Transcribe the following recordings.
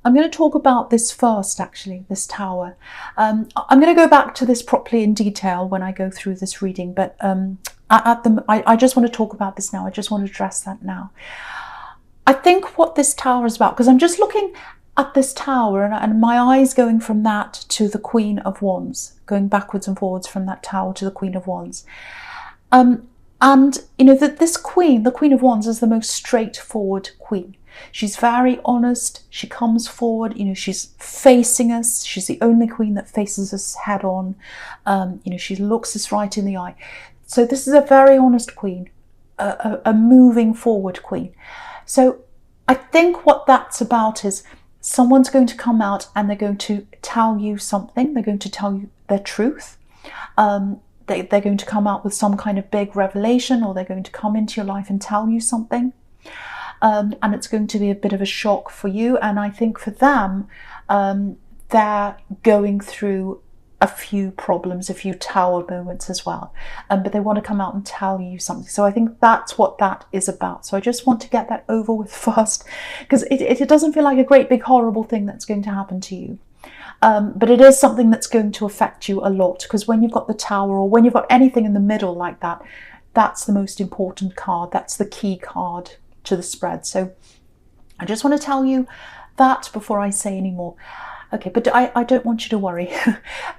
I'm going to talk about this first, actually, this Tower. I'm going to go back to this properly in detail when I go through this reading, but I just want to talk about this now. I just want to address that now. I think what this Tower is about, because I'm just looking at this Tower and my eyes going from that to the Queen of Wands, going backwards and forwards from that Tower to the Queen of Wands. And, you know, that this Queen, the Queen of Wands, is the most straightforward Queen. She's very honest. She comes forward, you know, she's facing us. She's the only Queen that faces us head on. You know, she looks us right in the eye. So this is a very honest Queen, a moving forward Queen. So I think what that's about is someone's going to come out and they're going to tell you something. They're going to tell you their truth. They're going to come out with some kind of big revelation, or they're going to come into your life and tell you something. And it's going to be a bit of a shock for you. And I think for them, they're going through a few problems, a few Tower moments as well. But they want to come out and tell you something. So I think that's what that is about. So I just want to get that over with first, because it doesn't feel like a great big horrible thing that's going to happen to you. But it is something that's going to affect you a lot, because when you've got the Tower, or when you've got anything in the middle like that, that's the most important card. That's the key card to the spread. So I just want to tell you that before I say any more. Okay, but I don't want you to worry.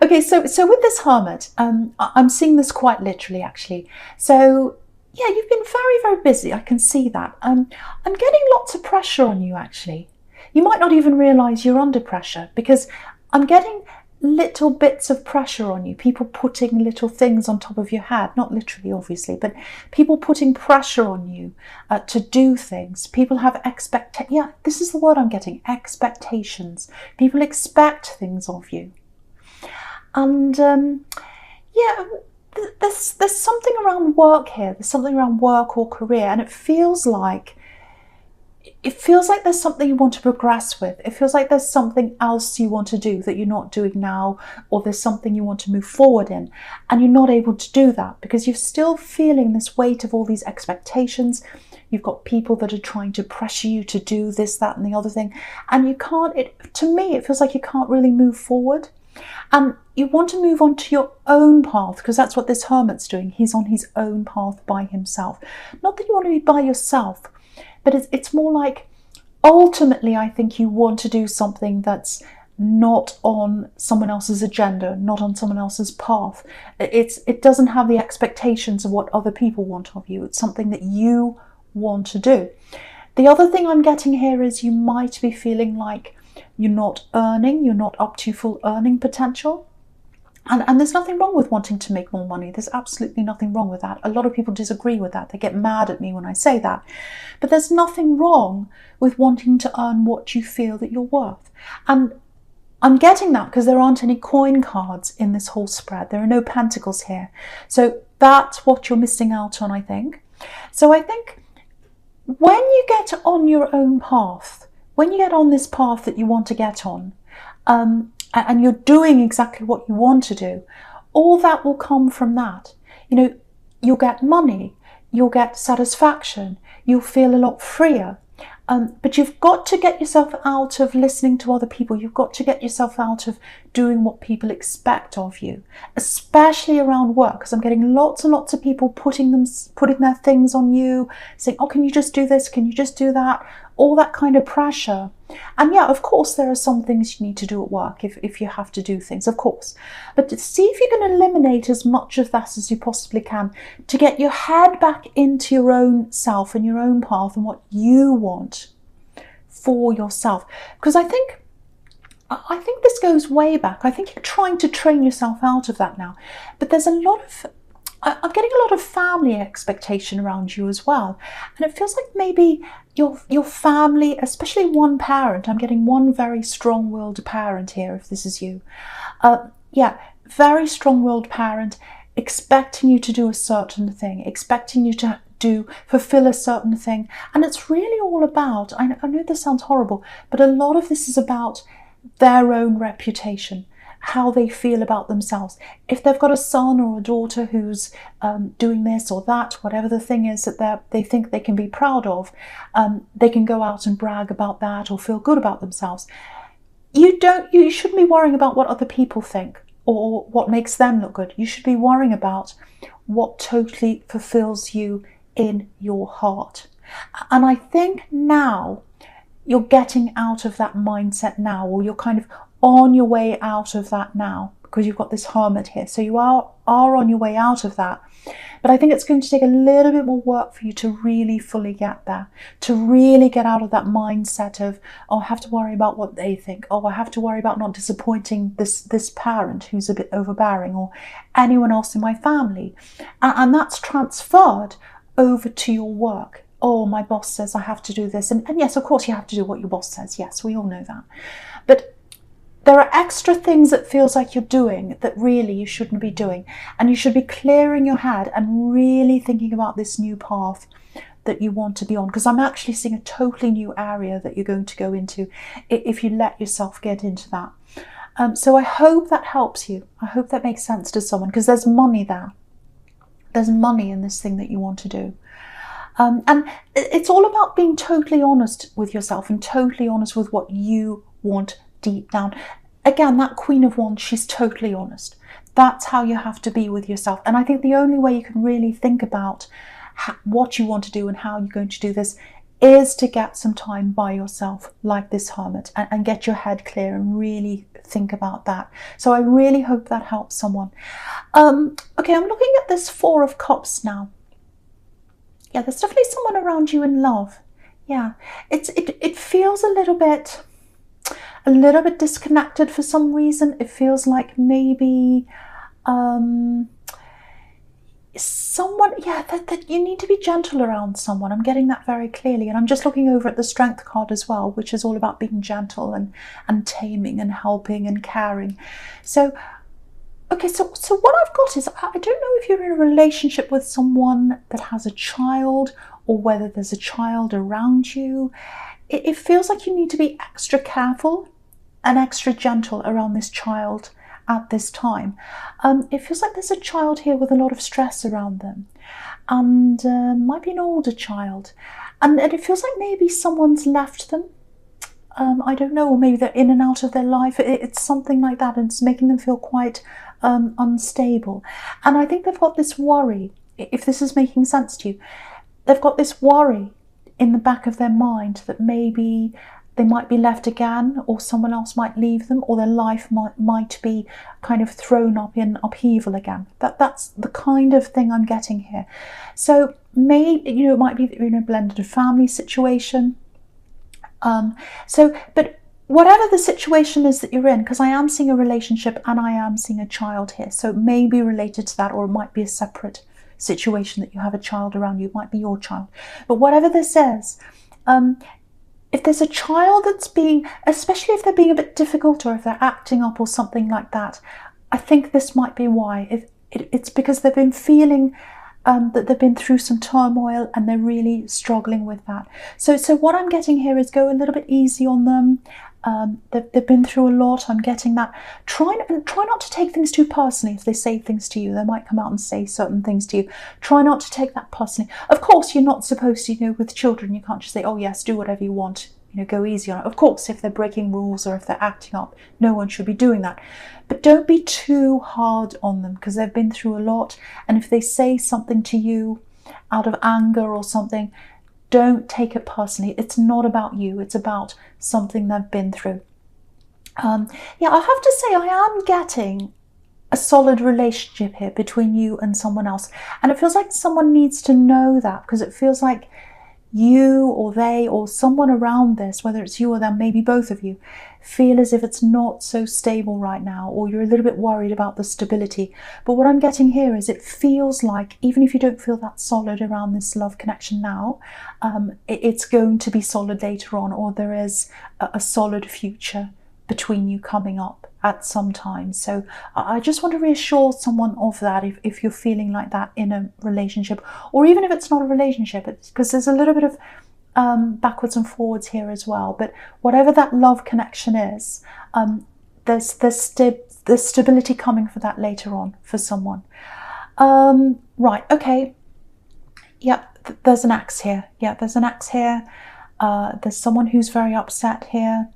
Okay, so with this Hermit, I'm seeing this quite literally, actually. So yeah, you've been very, very busy. I can see that. I'm getting lots of pressure on you, actually. You might not even realise you're under pressure, because I'm getting little bits of pressure on you. People putting little things on top of your head, not literally, obviously, but people putting pressure on you to do things. People have yeah, this is the word I'm getting, expectations. People expect things of you. And yeah, there's something around work here. There's something around work or career, and it feels like there's something you want to progress with. It feels like there's something else you want to do that you're not doing now, or there's something you want to move forward in, and you're not able to do that because you're still feeling this weight of all these expectations. You've got people that are trying to pressure you to do this, that, and the other thing, and you can't. To me, it feels like you can't really move forward. And you want to move on to your own path, because that's what this Hermit's doing. He's on his own path by himself. Not that you want to be by yourself, but it's more like, ultimately, I think you want to do something that's not on someone else's agenda, not on someone else's path. It doesn't have the expectations of what other people want of you. It's something that you want to do. The other thing I'm getting here is you might be feeling like you're not earning, you're not up to full earning potential. And there's nothing wrong with wanting to make more money. There's absolutely nothing wrong with that. A lot of people disagree with that. They get mad at me when I say that. But there's nothing wrong with wanting to earn what you feel that you're worth. And I'm getting that because there aren't any coin cards in this whole spread. There are no pentacles here. So that's what you're missing out on, I think. So I think when you get on your own path, when you get on this path that you want to get on, and you're doing exactly what you want to do, all that will come from that. You know, you'll get money, you'll get satisfaction, you'll feel a lot freer. But you've got to get yourself out of listening to other people. You've got to get yourself out of doing what people expect of you, especially around work, because I'm getting lots and lots of people putting their things on you, saying, oh, can you just do this? Can you just do that? All that kind of pressure. And yeah, of course, there are some things you need to do at work if you have to do things, of course. But see if you can eliminate as much of that as you possibly can to get your head back into your own self and your own path and what you want for yourself. Because I think this goes way back. I think you're trying to train yourself out of that now. But there's a lot of, I'm getting a lot of family expectation around you as well. And it feels like maybe your family, especially one parent, I'm getting one very strong-willed parent here, if this is you. Yeah, very strong-willed parent, expecting you to do a certain thing, expecting you to fulfill a certain thing. And it's really all about, I know this sounds horrible, but a lot of this is about their own reputation. how they feel about themselves. If they've got a son or a daughter who's doing this or that, whatever the thing is that they think they can be proud of, they can go out and brag about that or feel good about themselves. You shouldn't be worrying about what other people think or what makes them look good. You should be worrying about what totally fulfills you in your heart. And I think now you're getting out of that mindset now, or you're kind of on your way out of that now, because you've got this Hermit here. So you are on your way out of that. But I think it's going to take a little bit more work for you to really fully get there, to really get out of that mindset of, oh, I have to worry about what they think. Oh, I have to worry about not disappointing this parent who's a bit overbearing, or anyone else in my family. And that's transferred over to your work. Oh, my boss says I have to do this. And yes, of course you have to do what your boss says. Yes, we all know that. But there are extra things that feels like you're doing that really you shouldn't be doing. And you should be clearing your head and really thinking about this new path that you want to be on. Because I'm actually seeing a totally new area that you're going to go into if you let yourself get into that. So I hope that helps you. I hope that makes sense to someone, because there's money there. There's money in this thing that you want to do. And it's all about being totally honest with yourself and totally honest with what you want deep down. Again, that Queen of Wands, she's totally honest. That's how you have to be with yourself. And I think the only way you can really think about what you want to do and how you're going to do this is to get some time by yourself, like this Hermit, and get your head clear and really think about that. So I really hope that helps someone. Okay, I'm looking at this Four of Cups now. Yeah, there's definitely someone around you in love. Yeah, it feels a little bit disconnected for some reason. It feels like maybe someone, yeah, that you need to be gentle around someone. I'm getting that very clearly. And I'm just looking over at the Strength card as well, which is all about being gentle and taming and helping and caring. So okay, so what I've got is, I don't know if you're in a relationship with someone that has a child, or whether there's a child around you. It feels like you need to be extra careful and extra gentle around this child at this time. It feels like there's a child here with a lot of stress around them, and might be an older child. And it feels like maybe someone's left them. I don't know, or maybe they're in and out of their life. It's something like that, and it's making them feel quite unstable. And I think they've got this worry, if this is making sense to you, they've got this worry in the back of their mind that maybe they might be left again, or someone else might leave them, or their life might be kind of thrown up in upheaval again. That's the kind of thing I'm getting here. So maybe, you know, it might be that you're in a blended family situation. But whatever the situation is that you're in, because I am seeing a relationship and I am seeing a child here, so it may be related to that, or it might be a separate situation that you have a child around you. It might be your child. But whatever this is, if there's a child that's being, especially if they're being a bit difficult, or if they're acting up or something like that, I think this might be why. It's because they've been feeling that they've been through some turmoil and they're really struggling with that. So what I'm getting here is go a little bit easy on them. They've been through a lot. I'm getting that. Try not to take things too personally. If they say things to you, they might come out and say certain things to you. Try not to take that personally. Of course, you're not supposed to, you know, with children, you can't just say, oh yes, do whatever you want, you know, go easy on it. Of course, if they're breaking rules or if they're acting up, no one should be doing that. But don't be too hard on them, because they've been through a lot. And if they say something to you out of anger or something, don't take it personally. It's not about you. It's about something they've been through. Yeah, I have to say, I am getting a solid relationship here between you and someone else. And it feels like someone needs to know that, because it feels like you or they or someone around this, whether it's you or them, maybe both of you, feel as if it's not so stable right now, or you're a little bit worried about the stability. But what I'm getting here is it feels like, even if you don't feel that solid around this love connection now, it's going to be solid later on, or there is a solid future between you coming up at some time. So I just want to reassure someone of that, if you're feeling like that in a relationship, or even if it's not a relationship, because there's a little bit of backwards and forwards here as well. But whatever that love connection is, there's stability coming for that later on for someone. Right, okay. Yep, there's an axe here. Yeah, there's an axe here. There's someone who's very upset here.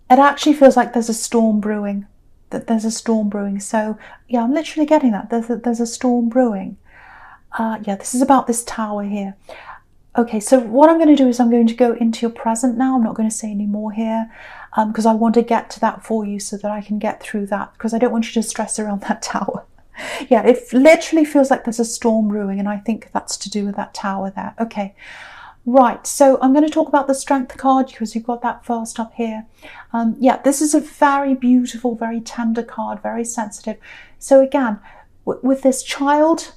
It actually feels like there's a storm brewing. There's a storm brewing. So yeah, I'm literally getting that. There's a storm brewing. Yeah, this is about this tower here. Okay, so what I'm going to do is I'm going to go into your present now. I'm not going to say any more here because I want to get to that for you so that I can get through that, because I don't want you to stress around that tower. Yeah, it literally feels like there's a storm brewing, and I think that's to do with that tower there. Okay, right, so I'm going to talk about the Strength card because you've got that first up here. Yeah, this is a very beautiful, very tender card, very sensitive. So again, with this child,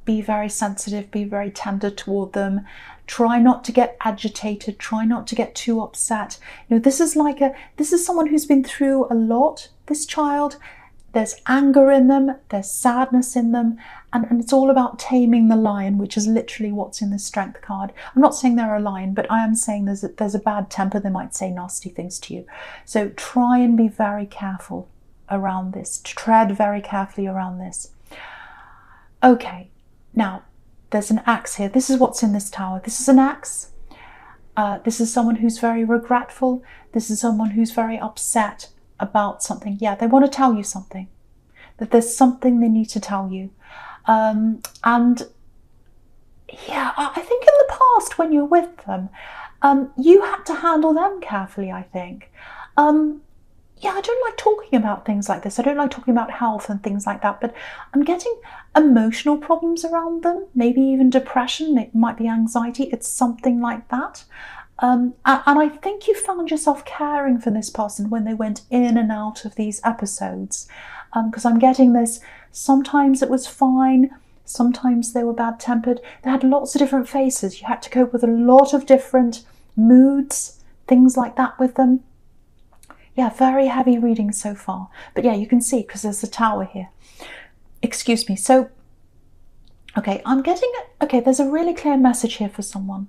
be very sensitive, be very tender toward them. Try not to get agitated, try not to get too upset. You know, this is someone who's been through a lot, this child. There's anger in them, there's sadness in them, and it's all about taming the lion, which is literally what's in the Strength card. I'm not saying they're a lion, but I am saying there's a bad temper. They might say nasty things to you. So try and be very careful around this. Tread very carefully around this. Okay, now there's an axe here. This is what's in this tower. This is an axe. This is someone who's very regretful. This is someone who's very upset about something. Yeah, they want to tell you something, that there's something they need to tell you. And yeah, I think in the past when you're with them, you had to handle them carefully, I think. Yeah, I don't like talking about things like this. I don't like talking about health and things like that, but I'm getting emotional problems around them, maybe even depression, it might be anxiety, it's something like that. And I think you found yourself caring for this person when they went in and out of these episodes, because I'm getting this, sometimes it was fine, sometimes they were bad-tempered. They had lots of different faces. You had to cope with a lot of different moods, things like that with them. Yeah, very heavy reading so far. But yeah, you can see because there's the tower here. Excuse me. So, okay, I'm getting it. Okay, there's a really clear message here for someone.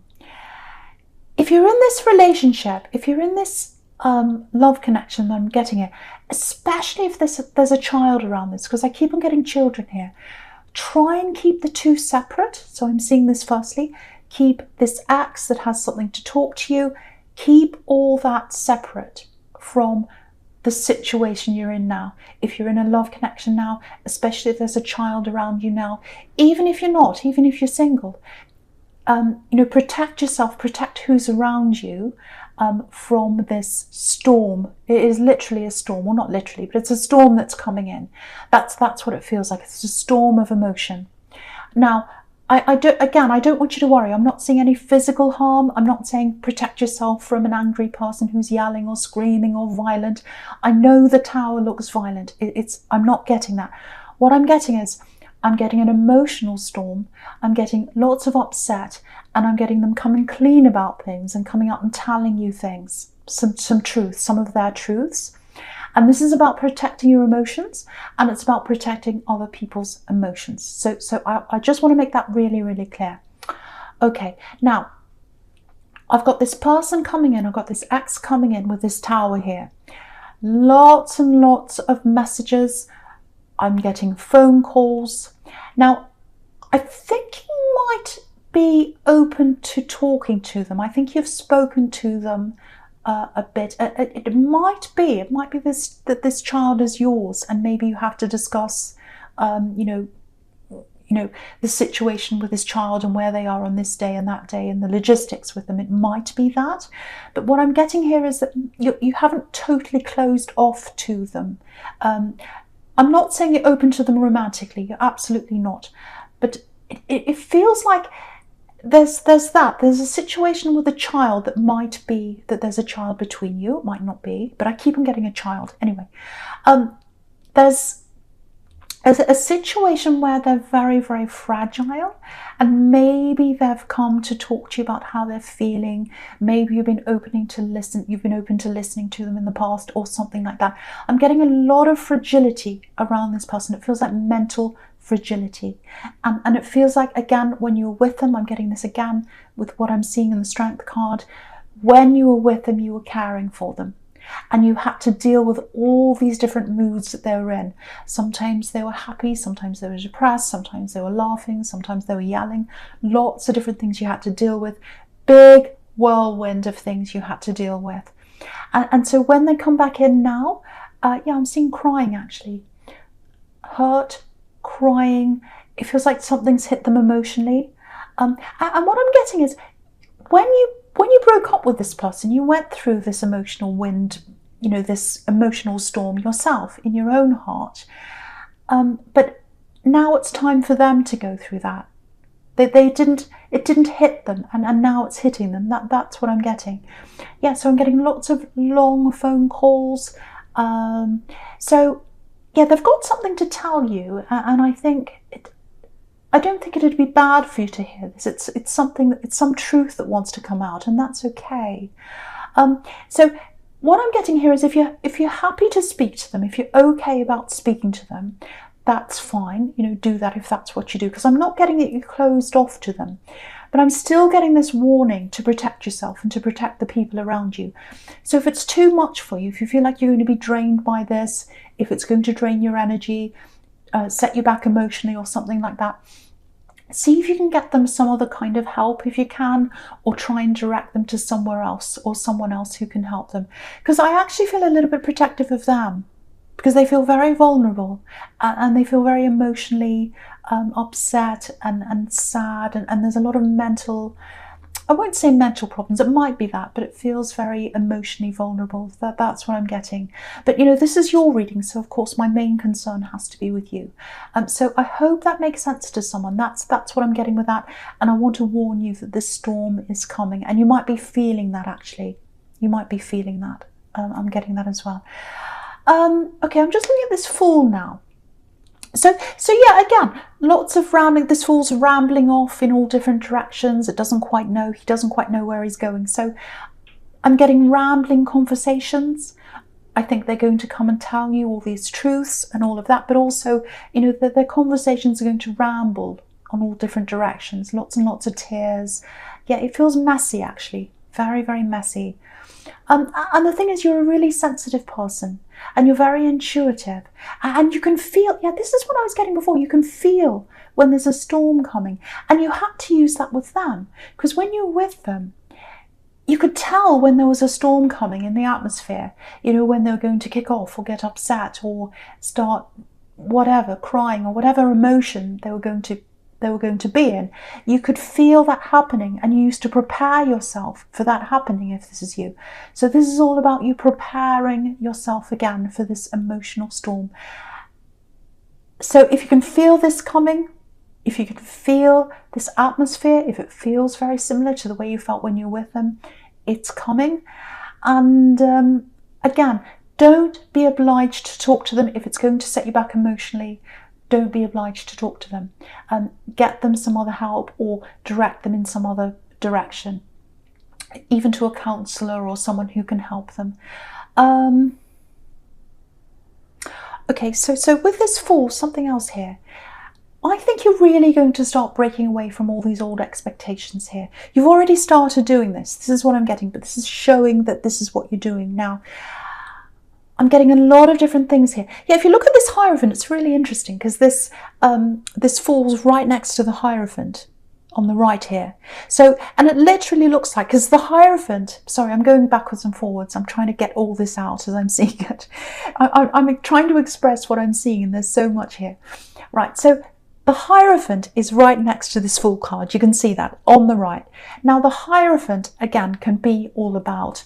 If you're in this relationship, if you're in this love connection, I'm getting it, especially if there's a child around this, because I keep on getting children here, try and keep the two separate. So I'm seeing this firstly. Keep this axe that has something to talk to you. Keep all that separate from the situation you're in now. If you're in a love connection now, especially if there's a child around you now, even if you're not, even if you're single, you know, protect yourself, protect who's around you from this storm. It is literally a storm. Well, not literally, but it's a storm that's coming in. That's what it feels like. It's a storm of emotion. Now, I don't want you to worry. I'm not seeing any physical harm. I'm not saying protect yourself from an angry person who's yelling or screaming or violent. I know the tower looks violent. I'm not getting that. What I'm getting is, I'm getting an emotional storm. I'm getting lots of upset, and I'm getting them coming clean about things and coming out and telling you things, some truth, some of their truths. And this is about protecting your emotions, and it's about protecting other people's emotions. So I just want to make that really, really clear. Okay, now I've got this person coming in. I've got this ex coming in with this tower here. Lots and lots of messages. I'm getting phone calls. Now, I think you might be open to talking to them. I think you've spoken to them a bit. It might be that this child is yours, and maybe you have to discuss, you know, the situation with this child and where they are on this day and that day and the logistics with them. It might be that. But what I'm getting here is that you haven't totally closed off to them. I'm not saying you're open to them romantically, you're absolutely not. But it feels like there's a situation with a child that might be that there's a child between you. It might not be, but I keep on getting a child. Anyway, there's a situation where they're very, very fragile, and maybe they've come to talk to you about how they're feeling. Maybe you've been open to listening to them in the past or something like that. I'm getting a lot of fragility around this person. It feels like mental fragility. And it feels like, again, when you're with them, I'm getting this again with what I'm seeing in the Strength card, when you were with them, you were caring for them. and you had to deal with all these different moods that they were in. Sometimes they were happy, sometimes they were depressed, sometimes they were laughing, sometimes they were yelling. Lots of different things you had to deal with. Big whirlwind of things you had to deal with. And so when they come back in now, yeah, I'm seeing crying actually. Hurt, crying. It feels like something's hit them emotionally. And what I'm getting is when you broke up with this person, you went through this emotional wind, you know, this emotional storm yourself in your own heart. But now it's time for them to go through that. It didn't hit them, and now it's hitting them. That's what I'm getting. Yeah, so I'm getting lots of long phone calls. So yeah, they've got something to tell you, and I don't think it'd be bad for you to hear this. It's some truth that wants to come out, and that's okay. So what I'm getting here is if you're happy to speak to them, if you're okay about speaking to them, that's fine. You know, do that if that's what you do, because I'm not getting that you're closed off to them, but I'm still getting this warning to protect yourself and to protect the people around you. So if it's too much for you, if you feel like you're going to be drained by this, if it's going to drain your energy, set you back emotionally or something like that, see if you can get them some other kind of help if you can, or try and direct them to somewhere else or someone else who can help them. Because I actually feel a little bit protective of them, because they feel very vulnerable and they feel very emotionally upset and sad, and there's a lot of mental, I won't say mental problems, it might be that, but it feels very emotionally vulnerable. That's what I'm getting. But you know, this is your reading, so of course my main concern has to be with you. So I hope that makes sense to someone. That's what I'm getting with that, and I want to warn you that this storm is coming, and you might be feeling that actually. You might be feeling that. I'm getting that as well. Okay, I'm just looking at this Fool now. So yeah, again, lots of rambling. This Fool's rambling off in all different directions. He doesn't quite know where he's going. So I'm getting rambling conversations. I think they're going to come and tell you all these truths and all of that, but also, you know, their conversations are going to ramble on all different directions. Lots and lots of tears. Yeah, it feels messy actually. Very, very messy. And the thing is, you're a really sensitive person, and you're very intuitive, and you can feel, yeah, this is what I was getting before, you can feel when there's a storm coming, and you had to use that with them, because when you're with them, you could tell when there was a storm coming in the atmosphere, you know, when they were going to kick off or get upset or start whatever, crying or whatever emotion they were going to be in. You could feel that happening, and you used to prepare yourself for that happening if this is you. So this is all about you preparing yourself again for this emotional storm. So if you can feel this coming, if you can feel this atmosphere, if it feels very similar to the way you felt when you're with them, it's coming. And again, don't be obliged to talk to them if it's going to set you back emotionally. Don't be obliged to talk to them. Get them some other help, or direct them in some other direction, even to a counsellor or someone who can help them. Okay, so with this Fool, something else here. I think you're really going to start breaking away from all these old expectations here. You've already started doing this. This is what I'm getting, but this is showing that this is what you're doing now. I'm getting a lot of different things here. Yeah, if you look at this Hierophant, it's really interesting, because this Fool's right next to the Hierophant on the right here. So, and it literally looks like, because the Hierophant, sorry, I'm going backwards and forwards. I'm trying to get all this out as I'm seeing it. I'm trying to express what I'm seeing, and there's so much here. Right, so the Hierophant is right next to this Fool card. You can see that on the right. Now, the Hierophant, again, can be all about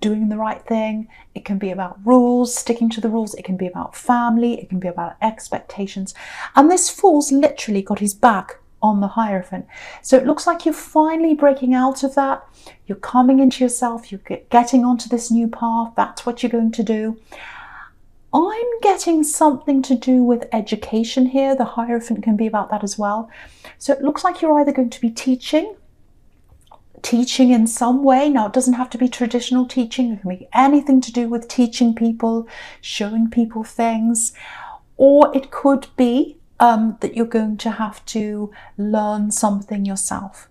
doing the right thing. It can be about rules, sticking to the rules. It can be about family. It can be about expectations. And this Fool's literally got his back on the Hierophant. So it looks like you're finally breaking out of that. You're coming into yourself. You're getting onto this new path. That's what you're going to do. I'm getting something to do with education here. The Hierophant can be about that as well. So it looks like you're either going to be teaching in some way. Now, it doesn't have to be traditional teaching. It can be anything to do with teaching people, showing people things, or it could be that you're going to have to learn something yourself,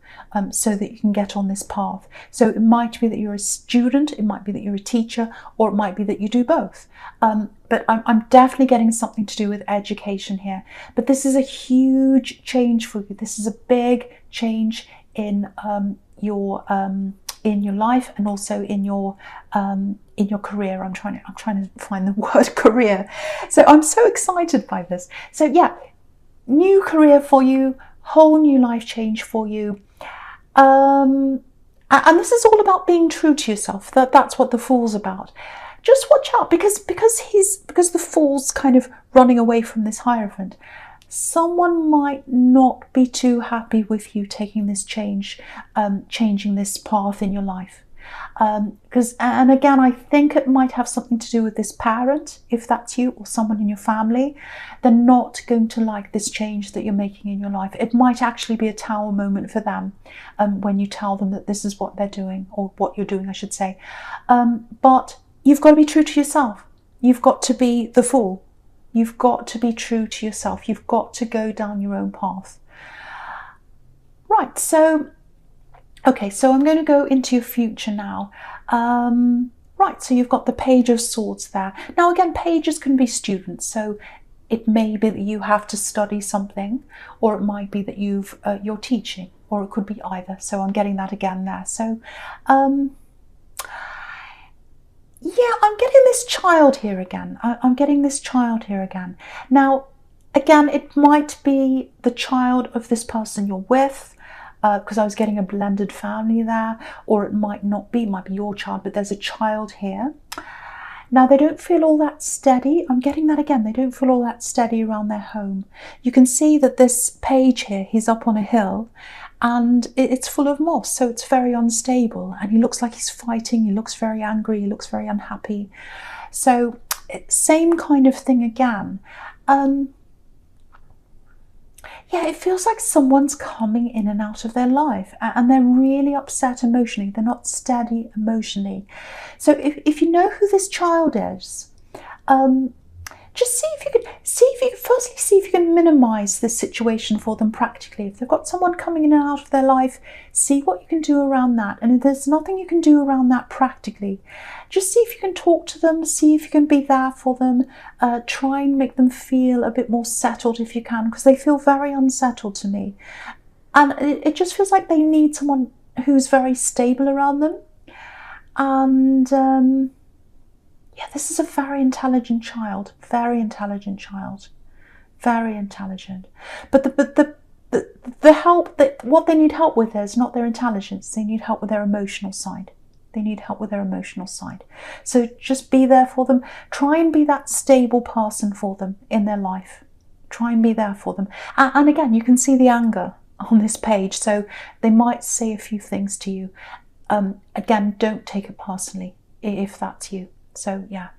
so that you can get on this path. So it might be that you're a student, it might be that you're a teacher, or it might be that you do both. But I'm definitely getting something to do with education here. But this is a huge change for you. This is a big change in your life, and also in your career. I'm trying to find the word career. So I'm so excited by this. So yeah, new career for you, whole new life change for you. And this is all about being true to yourself. That's what the Fool's about. Just watch out, because the Fool's kind of running away from this Hierophant. Someone might not be too happy with you taking this change, changing this path in your life. And again, I think it might have something to do with this parent, if that's you, or someone in your family. They're not going to like this change that you're making in your life. It might actually be a Tower moment for them, when you tell them that this is what they're doing, or what you're doing, I should say. But you've got to be true to yourself. You've got to be the Fool. You've got to be true to yourself. You've got to go down your own path. Right, so, okay, so I'm going to go into your future now. Right, so you've got the Page of Swords there. Now again, pages can be students, so it may be that you have to study something, or it might be that you're teaching, or it could be either. So I'm getting that again there. So, yeah, I'm getting this child here again. I'm getting this child here again. Now, again, it might be the child of this person you're with, because I was getting a blended family there, or it might not be, it might be your child, but there's a child here. Now, they don't feel all that steady. I'm getting that again. They don't feel all that steady around their home. You can see that this page here, he's up on a hill, and it's full of moss, so it's very unstable, and he looks like he's fighting. He looks very angry. He looks very unhappy. So same kind of thing again. Yeah, it feels like someone's coming in and out of their life, and they're really upset emotionally. They're not steady emotionally. So if you know who this child is, just see if you can minimize this situation for them practically. If they've got someone coming in and out of their life, see what you can do around that. And if there's nothing you can do around that practically, just see if you can talk to them, see if you can be there for them, try and make them feel a bit more settled if you can, because they feel very unsettled to me. And it just feels like they need someone who's very stable around them. And yeah, this is a very intelligent child, very intelligent child, very intelligent. But the help, what they need help with is not their intelligence. They need help with their emotional side. They need help with their emotional side. So just be there for them. Try and be that stable person for them in their life. Try and be there for them. And again, you can see the anger on this page. So they might say a few things to you. Again, don't take it personally if that's you. So yeah.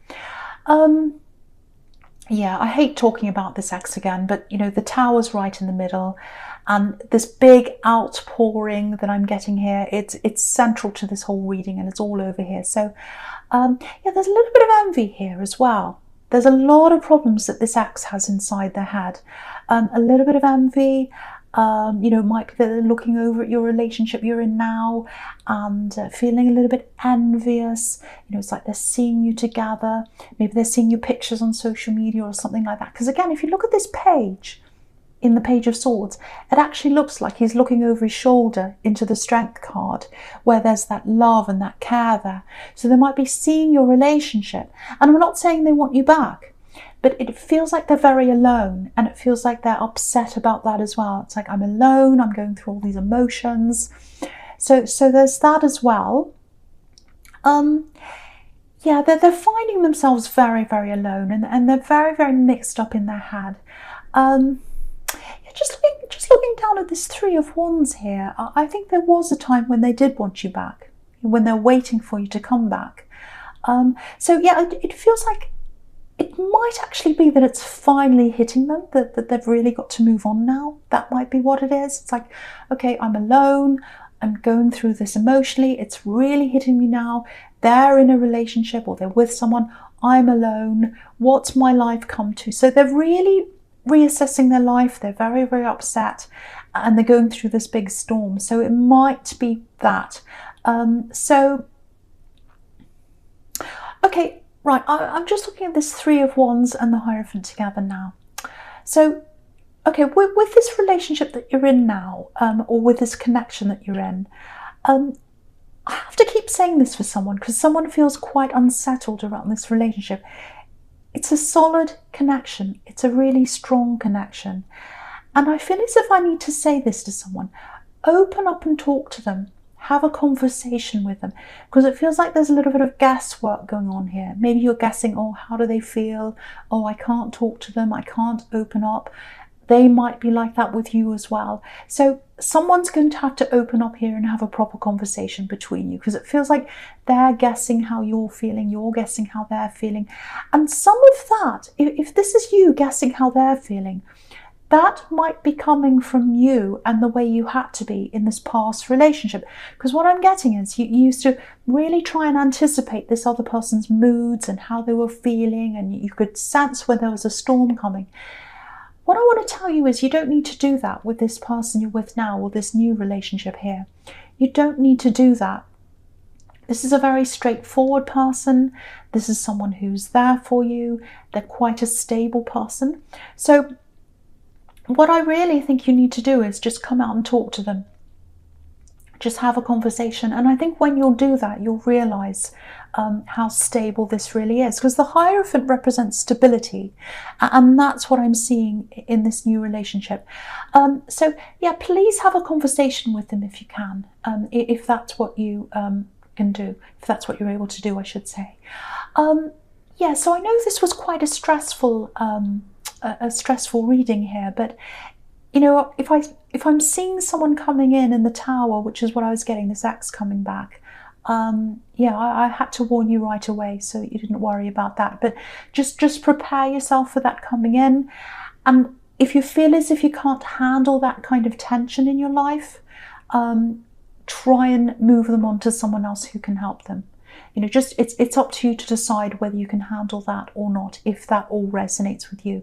Yeah, I hate talking about this ex again, but you know, the Tower's right in the middle, and this big outpouring that I'm getting here, it's central to this whole reading, and it's all over here. So yeah, there's a little bit of envy here as well. There's a lot of problems that this ex has inside their head. A little bit of envy. You know, might be that they're looking over at your relationship you're in now and feeling a little bit envious. You know, it's like they're seeing you together. Maybe they're seeing your pictures on social media or something like that. Because again, if you look at this page, in the Page of Swords, it actually looks like he's looking over his shoulder into the Strength card, where there's that love and that care there. So they might be seeing your relationship. And I'm not saying they want you back, but it feels like they're very alone, and it feels like they're upset about that as well. It's like, I'm alone, I'm going through all these emotions. So there's that as well. Yeah, they're finding themselves very, very alone, and they're very, very mixed up in their head. Just looking down at this Three of Wands here, I think there was a time when they did want you back, when they're waiting for you to come back. So yeah, it feels like it might actually be that it's finally hitting them, that they've really got to move on now. That might be what it is. It's like, okay, I'm alone, I'm going through this emotionally, it's really hitting me now. They're in a relationship or they're with someone, I'm alone, what's my life come to? So they're really reassessing their life. They're very, very upset, and they're going through this big storm. So it might be that. Okay, right, I'm just looking at this Three of Wands and the Hierophant together now. So, okay, with this relationship that you're in now, or with this connection that you're in, I have to keep saying this for someone, because someone feels quite unsettled around this relationship. It's a solid connection. It's a really strong connection. And I feel as if I need to say this to someone. Open up and talk to them. Have a conversation with them, because it feels like there's a little bit of guesswork going on here. Maybe you're guessing, oh, how do they feel? Oh, I can't talk to them. I can't open up. They might be like that with you as well. So someone's going to have to open up here and have a proper conversation between you, because it feels like they're guessing how you're feeling, you're guessing how they're feeling. And some of that, if this is you guessing how they're feeling, that might be coming from you and the way you had to be in this past relationship. Because what I'm getting is you used to really try and anticipate this other person's moods and how they were feeling, and you could sense when there was a storm coming. What I want to tell you is you don't need to do that with this person you're with now, or this new relationship here. You don't need to do that. This is a very straightforward person. This is someone who's there for you. They're quite a stable person. So what I really think you need to do is just come out and talk to them. Just have a conversation. And I think when you'll do that, you'll realize how stable this really is. Because the Hierophant represents stability. And that's what I'm seeing in this new relationship. So yeah, please have a conversation with them if you can. If that's what you can do. If that's what you're able to do, I should say. Yeah, so I know this was quite a stressful reading here, but you know, if I'm seeing someone coming in the Tower, which is what I was getting, this ex coming back, yeah, I had to warn you right away, so you didn't worry about that. But just prepare yourself for that coming in. And if you feel as if you can't handle that kind of tension in your life, try and move them on to someone else who can help them. You know, just it's up to you to decide whether you can handle that or not, if that all resonates with you.